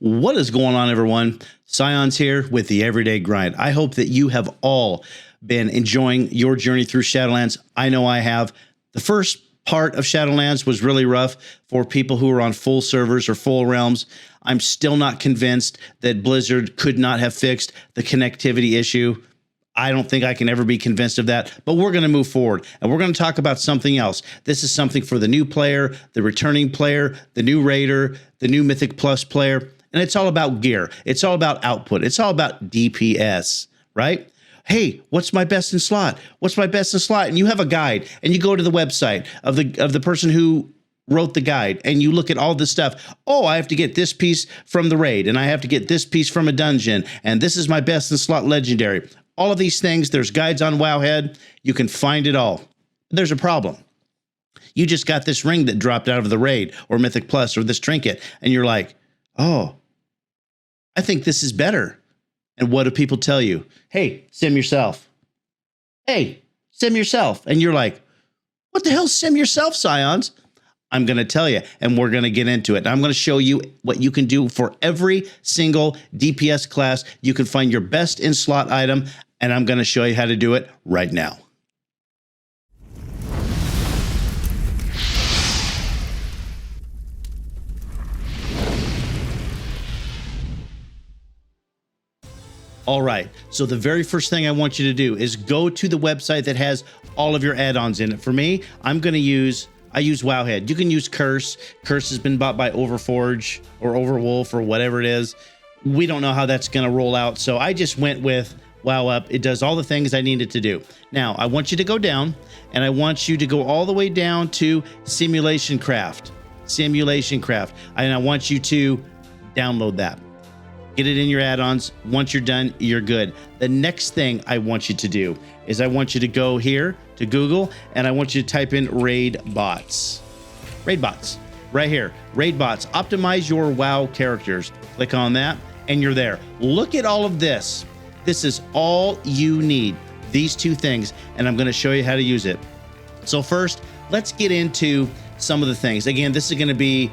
What is going on, everyone? Scion's here with the Everyday Grind. I hope that you have all been enjoying your journey through Shadowlands. I know I have. The first part of Shadowlands was really rough for people who are on full servers or full realms. I'm still not convinced that Blizzard could not have fixed the connectivity issue. I don't think I can ever be convinced of that, but we're going to move forward and we're going to talk about something else. This is something for the new player, the returning player, the new raider, the new Mythic Plus player, and it's all about gear. It's all about output. It's all about DPS, right? Hey, what's my best in slot? What's my best in slot? And you have a guide and you go to the website of the person who wrote the guide and you look at all this stuff. Oh, I have to get this piece from the raid and I have to get this piece from a dungeon and this is my best in slot legendary. All of these things, there's guides on Wowhead. You can find it all. There's a problem. You just got this ring that dropped out of the raid or Mythic Plus or this trinket, and you're like, oh, I think this is better. And what do people tell you? Hey, sim yourself. Hey, sim yourself. And you're like, what the hell, sim yourself, Scions? I'm going to tell you, and we're going to get into it. And I'm going to show you what you can do for every single DPS class. You can find your best in slot item, and I'm going to show you how to do it right now. All right, so the very first thing I want you to do is go to the website that has all of your add-ons in it. For me, I use Wowhead. You can use Curse. Curse has been bought by Overforge or Overwolf or whatever it is. We don't know how that's going to roll out, so I just went with WowUp. It does all the things I needed to do. Now, I want you to go down, and I want you to go all the way down to Simulation Craft. Simulation Craft. And I want you to download that. Get it in your add-ons. Once you're done, you're good. The next thing I want you to do is I want you to go here to Google and I want you to type in raid bots. Raid bots, right here. Raid bots, optimize your WoW characters. Click on that and you're there. Look at all of this. This is all you need, these two things, and I'm gonna show you how to use it. So first, let's get into some of the things. Again, this is gonna be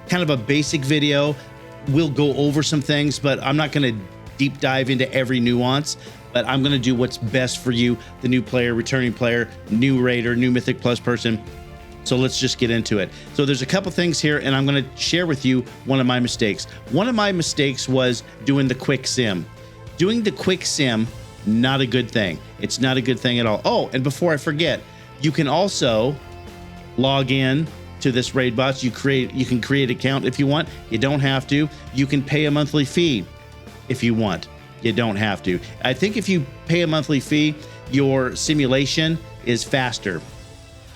kind of a basic video. We'll go over some things, but I'm not going to deep dive into every nuance, but I'm going to do what's best for you, the new player, returning player, new raider, new Mythic Plus person. So let's just get into it. So there's a couple things here, and I'm going to share with you one of my mistakes. One of my mistakes was doing the quick sim. Doing the quick sim, not a good thing. It's not a good thing at all. Oh, and before I forget, you can also log in to this raid bots. You can create an account if you want. You don't have to. You can pay a monthly fee if you want. You don't have to. I think if you pay a monthly fee, your simulation is faster.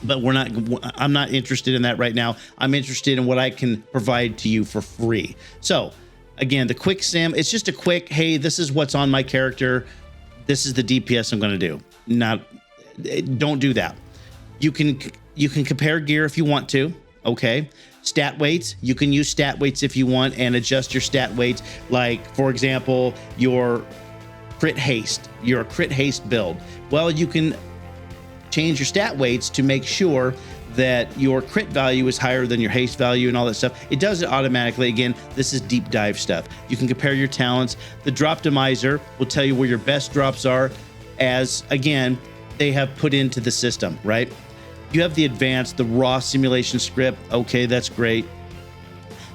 But I'm not interested in that right now. I'm interested in what I can provide to you for free. So again, the quick sim, it's just a quick, hey, this is what's on my character. This is the DPS I'm going to do. Don't do that. You can compare gear if you want to, okay? Stat weights, you can use stat weights if you want and adjust your stat weights. Like, for example, your crit haste build. Well, you can change your stat weights to make sure that your crit value is higher than your haste value and all that stuff. It does it automatically. Again, this is deep dive stuff. You can compare your talents. The Droptimizer will tell you where your best drops are, as, again, they have put into the system, right? You have the advanced, the raw simulation script. Okay, that's great.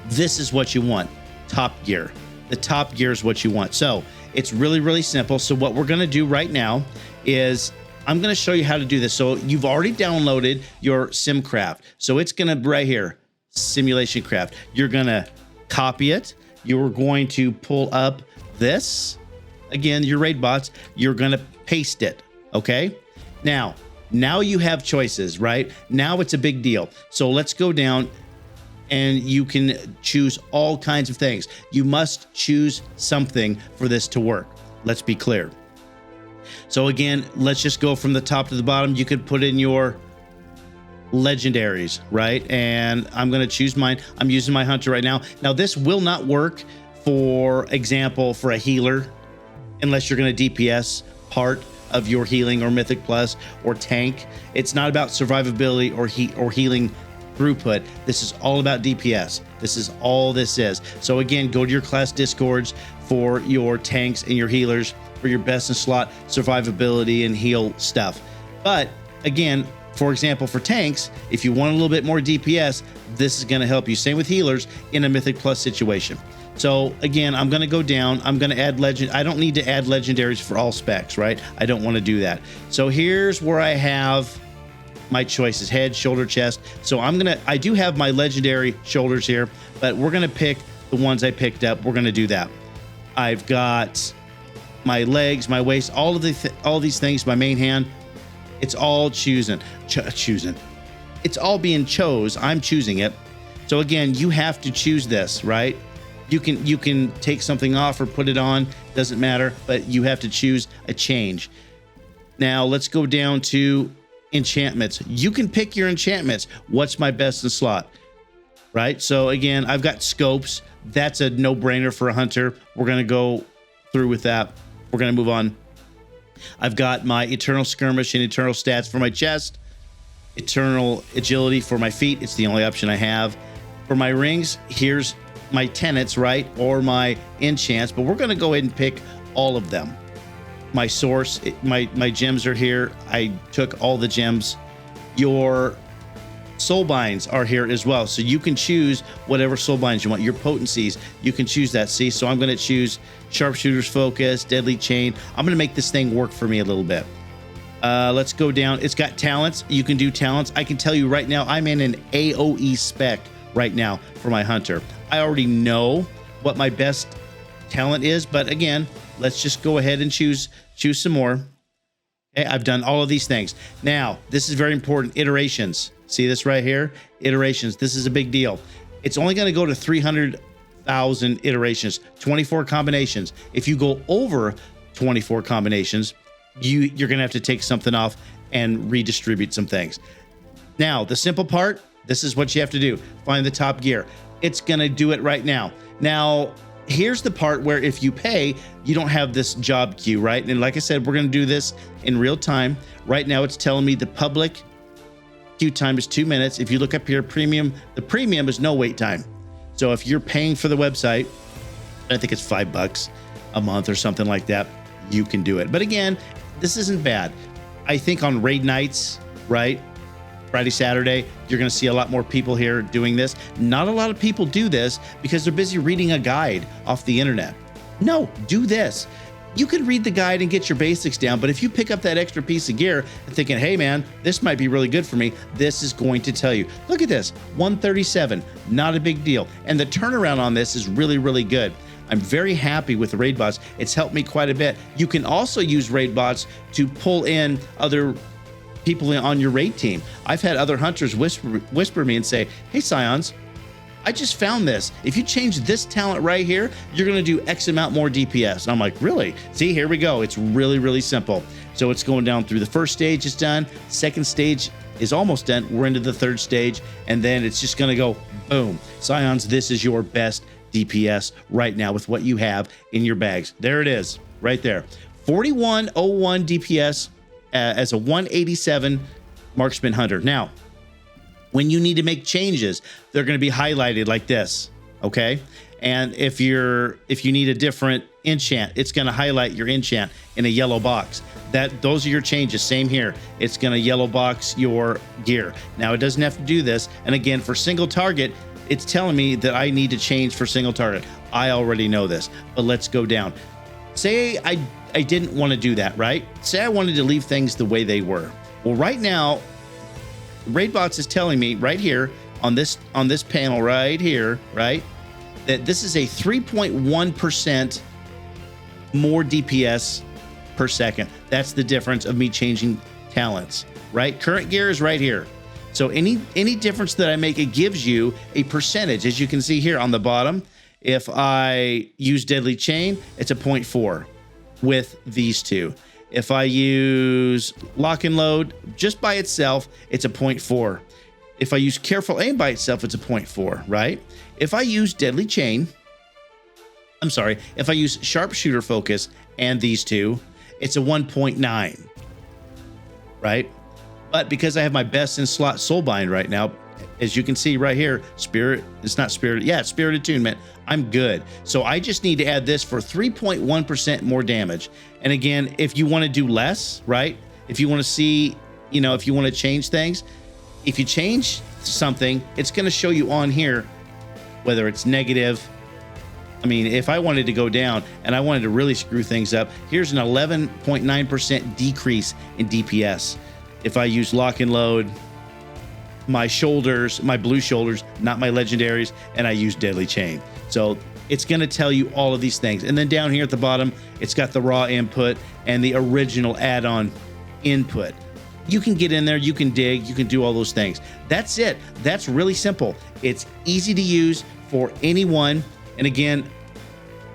This is what you want, top gear. The top gear is what you want. So it's really, really simple. So what we're gonna do right now is I'm gonna show you how to do this. So you've already downloaded your SimCraft. So it's gonna right here, Simulation Craft. You're gonna copy it. You're going to pull up this. Again, your raid bots, you're gonna paste it, okay? Now you have choices, right? Now it's a big deal. So let's go down and you can choose all kinds of things. You must choose something for this to work. Let's be clear. So again, let's just go from the top to the bottom. You could put in your legendaries, right? And I'm going to choose mine. I'm using my hunter right now. Now this will not work, for example, for a healer, unless you're going to DPS part of your healing or Mythic Plus or tank. It's not about survivability or healing throughput. This is all about DPS. This is all this is. So again, go to your class discords for your tanks and your healers, for your best in slot survivability and heal stuff. But again, for example, for tanks, if you want a little bit more DPS, this is going to help you. Same with healers in a Mythic Plus situation. So again, I'm going to go down. I'm going to add legend. I don't need to add legendaries for all specs, right? I don't want to do that. So here's where I have my choices: head, shoulder, chest. So I do have my legendary shoulders here, but we're going to pick the ones I picked up. We're going to do that. I've got my legs, my waist, all these things, my main hand. It's all choosing. It's all being chose. I'm choosing it. So again, you have to choose this, right? You can take something off or put it on, doesn't matter, but you have to choose a change. Now let's go down to enchantments. You can pick your enchantments. What's my best in slot, right? So again, I've got scopes. That's a no-brainer for a hunter. We're going to go through with that. We're going to move on. I've got my eternal skirmish and eternal stats for my chest, eternal agility for my feet. It's the only option I have. For my rings, here's my tenets, right? Or my enchants, but we're going to go ahead and pick all of them. My source, my gems are here. I took all the gems. Your soul binds are here as well. So you can choose whatever soul binds you want. Your potencies, you can choose that. See, so I'm going to choose sharpshooter's focus, deadly chain. I'm going to make this thing work for me a little bit. Let's go down. It's got talents. You can do talents. I can tell you right now, I'm in an AOE spec right now for my hunter. I already know what my best talent is, but again, let's just go ahead and choose some more. Okay, I've done all of these things. Now, this is very important. Iterations. See this right here? Iterations. This is a big deal. It's only going to go to 300,000 iterations, 24 combinations. If you go over 24 combinations, you're going to have to take something off and redistribute some things. Now, the simple part, this is what you have to do. Find the top gear. It's going to do it right now. Now, here's the part where if you pay, you don't have this job queue, right? And like I said, we're going to do this in real time. Right now, it's telling me the public queue time is 2 minutes. If you look up here, premium, the premium is no wait time. So if you're paying for the website, I think it's $5 a month or something like that, you can do it. But again, this isn't bad. I think on raid nights, right? Friday, Saturday, you're going to see a lot more people here doing this. Not a lot of people do this because they're busy reading a guide off the internet. No, do this. You could read the guide and get your basics down, but if you pick up that extra piece of gear and thinking, hey man, this might be really good for me, this is going to tell you. Look at this, 137, not a big deal. And the turnaround on this is really, really good. I'm very happy with the raid bots. It's helped me quite a bit. You can also use raid bots to pull in other people on your raid team. I've had other hunters whisper me and say, hey Scions, I just found this. If you change this talent right here, you're going to do X amount more DPS. And I'm like, really? See, here we go. It's really, really simple. So it's going down through the first stage is done. Second stage is almost done. We're into the third stage. And then it's just going to go boom. Scions, this is your best DPS right now with what you have in your bags. There it is right there. 4101 DPS as a 187 marksman hunter. Now, when you need to make changes, they're going to be highlighted like this, okay? And if you need a different enchant, it's going to highlight your enchant in a yellow box. Those are your changes. Same here. It's going to yellow box your gear. Now, it doesn't have to do this. And again, for single target, it's telling me that I need to change for single target. I already know this, but let's go down. Say I didn't want to do that, right? Say I wanted to leave things the way they were. Well, right now, RaidBots is telling me right here on this panel right here, right, that this is a 3.1% more DPS per second. That's the difference of me changing talents, right? Current gear is right here. So any difference that I make, it gives you a percentage. As you can see here on the bottom, if I use Deadly Chain, it's a 0.4 with these two. If I use Lock and Load just by itself, it's a 0.4. If I use Careful Aim by itself, it's a 0.4, right? If I use Deadly Chain, if I use Sharpshooter Focus and these two, it's a 1.9, right? But because I have my best in slot Soulbind right now, as you can see right here, spirit, it's not spirit. Yeah, it's spirit attunement. I'm good. So I just need to add this for 3.1% more damage. And again, if you want to do less, right? If you want to see, you know, if you want to change things, if you change something, it's going to show you on here, whether it's negative. I mean, if I wanted to go down and I wanted to really screw things up, here's an 11.9% decrease in DPS. If I use lock and load, my shoulders, my blue shoulders, not my legendaries, and I use deadly chain. So it's going to tell you all of these things. And then down here at the bottom, it's got the raw input and the original add-on input. You can get in there, you can dig, you can do all those things. That's it. That's really simple. It's easy to use for anyone. And again,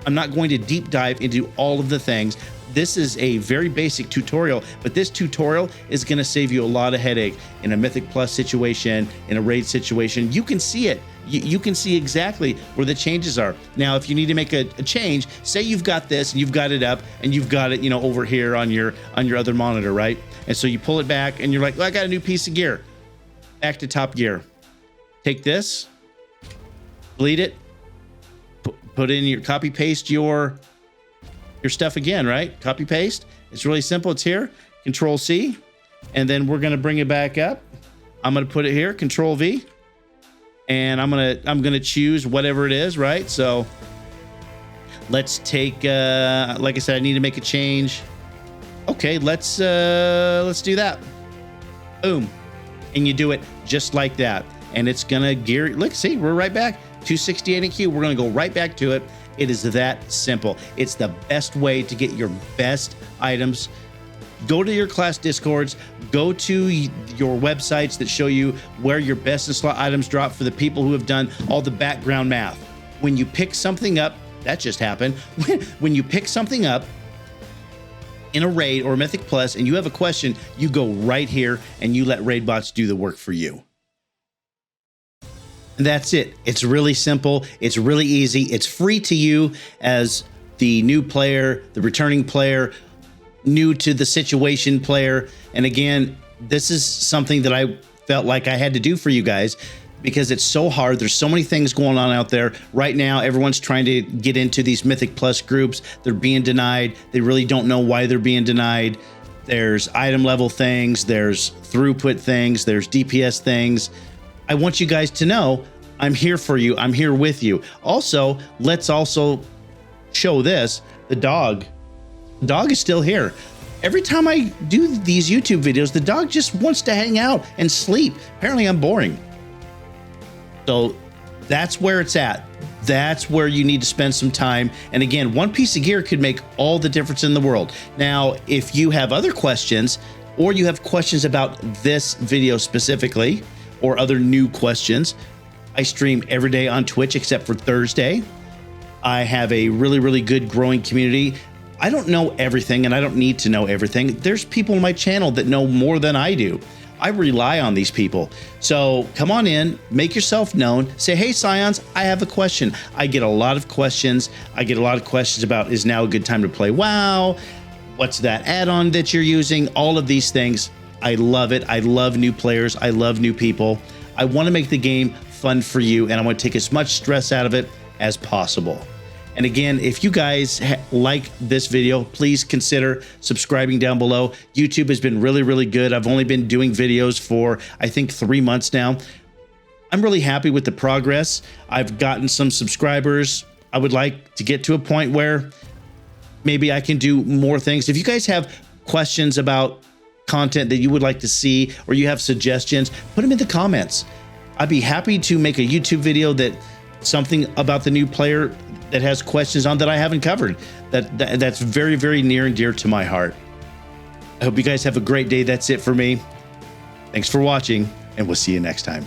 I'm not going to deep dive into all of the things. This is a very basic tutorial, but this tutorial is going to save you a lot of headache in a Mythic Plus situation, in a raid situation. You can see it. You can see exactly where the changes are. Now, if you need to make a change, say you've got this and you've got it up and you've got it, you know, over here on your other monitor, right? And so you pull it back and you're like, well, I got a new piece of gear. Back to top gear. Take this, delete it, put in your copy paste your stuff again, right? Copy paste. It's really simple. It's here. Control C, and then we're gonna bring it back up. I'm gonna put it here. Control V, and I'm gonna choose whatever it is, right? So let's take, like I said, I need to make a change. Okay, let's do that. Boom, and you do it just like that, and it's gonna gear. Look, see, we're right back. 268 in queue. We're gonna go right back to it. It is that simple. It's the best way to get your best items. Go to your class discords, go to your websites that show you where your best in slot items drop for the people who have done all the background math. When you pick something up, that just happened. When you pick something up in a raid or Mythic Plus and you have a question, you go right here and you let raid bots do the work for you. And that's it. It's really simple. It's really easy. It's free to you as the new player, the returning player, new to the situation player. And again, this is something that I felt like I had to do for you guys because it's so hard. There's so many things going on out there right now. Everyone's trying to get into these Mythic Plus groups. They're being denied. They really don't know why they're being denied. There's item level things. There's throughput things. There's DPS things. I want you guys to know I'm here for you. I'm here with you. Also, let's also show this. The dog is still here. Every time I do these YouTube videos, the dog just wants to hang out and sleep. Apparently I'm boring. So that's where it's at. That's where you need to spend some time. And again, one piece of gear could make all the difference in the world. Now, if you have other questions or you have questions about this video specifically, or other new questions, I stream every day on Twitch except for Thursday. I have a really, really good growing community. I don't know everything and I don't need to know everything. There's people on my channel that know more than I do. I rely on these people. So come on in, make yourself known, say, hey, Scions, I have a question. I get a lot of questions. I get a lot of questions about, is now a good time to play WoW? What's that add-on that you're using? All of these things. I love it. I love new players. I love new people. I want to make the game fun for you, and I want to take as much stress out of it as possible. And again, if you guys like this video, please consider subscribing down below. YouTube has been really, really good. I've only been doing videos for, I think, 3 months now. I'm really happy with the progress. I've gotten some subscribers. I would like to get to a point where maybe I can do more things. If you guys have questions about content that you would like to see, or you have suggestions, put them in the comments. I'd be happy to make a YouTube video that something about the new player that has questions on that I haven't covered. That's very, very near and dear to my heart. I hope you guys have a great day. That's it for me. Thanks for watching, and we'll see you next time.